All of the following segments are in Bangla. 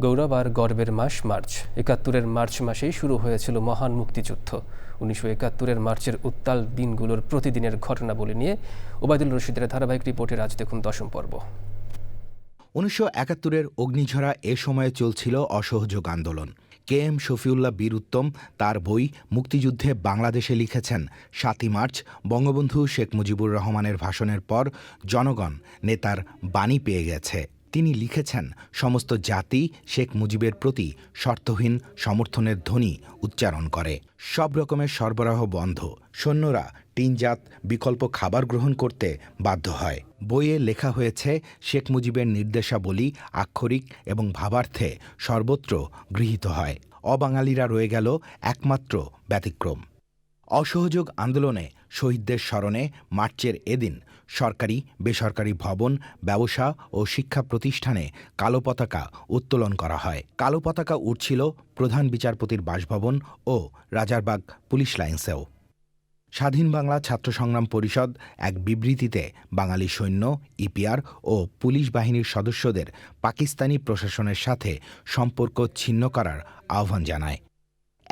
গৌরব আর গর্বের মাস মার্চ। ৭১-এর মার্চ মাসেই শুরু হয়েছিল মহান মুক্তিযুদ্ধ। ১৯৭১-এর মার্চের উত্তাল দিনগুলোর প্রতিদিনের ঘটনাবলী নিয়ে ওবায়দুল রশিদের ধারাবাহিক রিপোর্টের আজ দেখুন ১০ম পর্ব। ১৯৭১-এর অগ্নিঝরা এ সময়ে চলছিল অসহযোগ আন্দোলন। কে এম শফিউল্লাহ বীর উত্তম তার বই মুক্তিযুদ্ধে বাংলাদেশে লিখেছেন, ৭ই মার্চ বঙ্গবন্ধু শেখ মুজিবুর রহমানের ভাষণের পর জনগণ নেতার বাণী পেয়ে গেছে। তিনি লিখেছেন, সমস্ত জাতি শেখ মুজিবের প্রতি শর্তহীন সমর্থনের ধ্বনি উচ্চারণ করে। সব রকমের সরবরাহ বন্ধ, সৈন্যরা টিনজাত বিকল্প খাবার গ্রহণ করতে বাধ্য হয়। বইয়ে লেখা হয়েছে, শেখ মুজিবের নির্দেশাবলী আক্ষরিক এবং ভাবার্থে সর্বত্র গৃহীত হয়। অবাঙালিরা রয়ে গেল একমাত্র ব্যতিক্রম। অসহযোগ আন্দোলনে শহীদদের স্মরণে মার্চের এদিন সরকারি বেসরকারি ভবন, ব্যবসা ও শিক্ষা প্রতিষ্ঠানে কালো পতাকা উত্তোলন করা হয়। কালো পতাকা উড়ছিল প্রধান বিচারপতির বাসভবন ও রাজারবাগ পুলিশ লাইন্সেও। স্বাধীন বাংলা ছাত্র সংগ্রাম পরিষদ এক বিবৃতিতে বাঙালি সৈন্য, ইপিআর ও পুলিশ বাহিনীর সদস্যদের পাকিস্তানি প্রশাসনের সাথে সম্পর্ক ছিন্ন করার আহ্বান জানায়।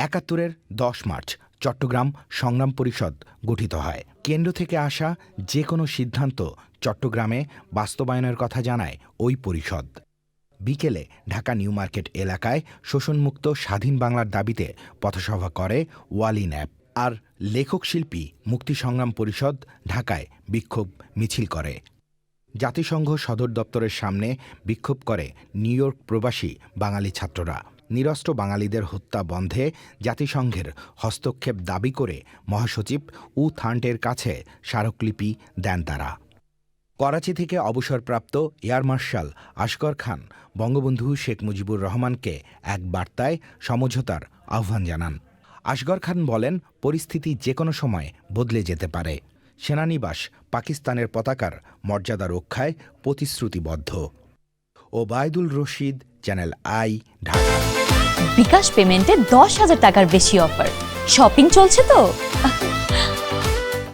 ৭১-এর ১০ মার্চ চট্টগ্রাম সংগ্রাম পরিষদ গঠিত হয়। কেন্দ্র থেকে আসা যে কোনো সিদ্ধান্ত চট্টগ্রামে বাস্তবায়নের কথা জানায় ওই পরিষদ। বিকেলে ঢাকা নিউ মার্কেট এলাকায় শোষণমুক্ত স্বাধীন বাংলার দাবিতে পথসভা করে ওয়ালি ন্যাপ। আর লেখক শিল্পী মুক্তি সংগ্রাম পরিষদ ঢাকায় বিক্ষোভ মিছিল করে। জাতিসংঘ সদর দপ্তরের সামনে বিক্ষোভ করে নিউ ইয়র্ক প্রবাসী বাঙালি ছাত্ররা। নিরস্ত্র বাঙালিদের হত্যা বন্ধে জাতিসংঘের হস্তক্ষেপ দাবি করে মহাসচিব উ থান্টের কাছে স্মারকলিপি দেন তারা। করাচি থেকে অবসরপ্রাপ্ত এয়ার মার্শাল আসগর খান বঙ্গবন্ধু শেখ মুজিবুর রহমানকে এক বার্তায় সমঝোতার আহ্বান জানান। আসগর খান বলেন, পরিস্থিতি যে কোনো সময় বদলে যেতে পারে। সেনানিবাস পাকিস্তানের পতাকার মর্যাদা রক্ষায় প্রতিশ্রুতিবদ্ধ। Obaidul Rashid, Channel I, Dhaka. বিকাশ পেমেন্টে ১০,০০০ টাকার বেশি অফার। শপিং চলছে তো।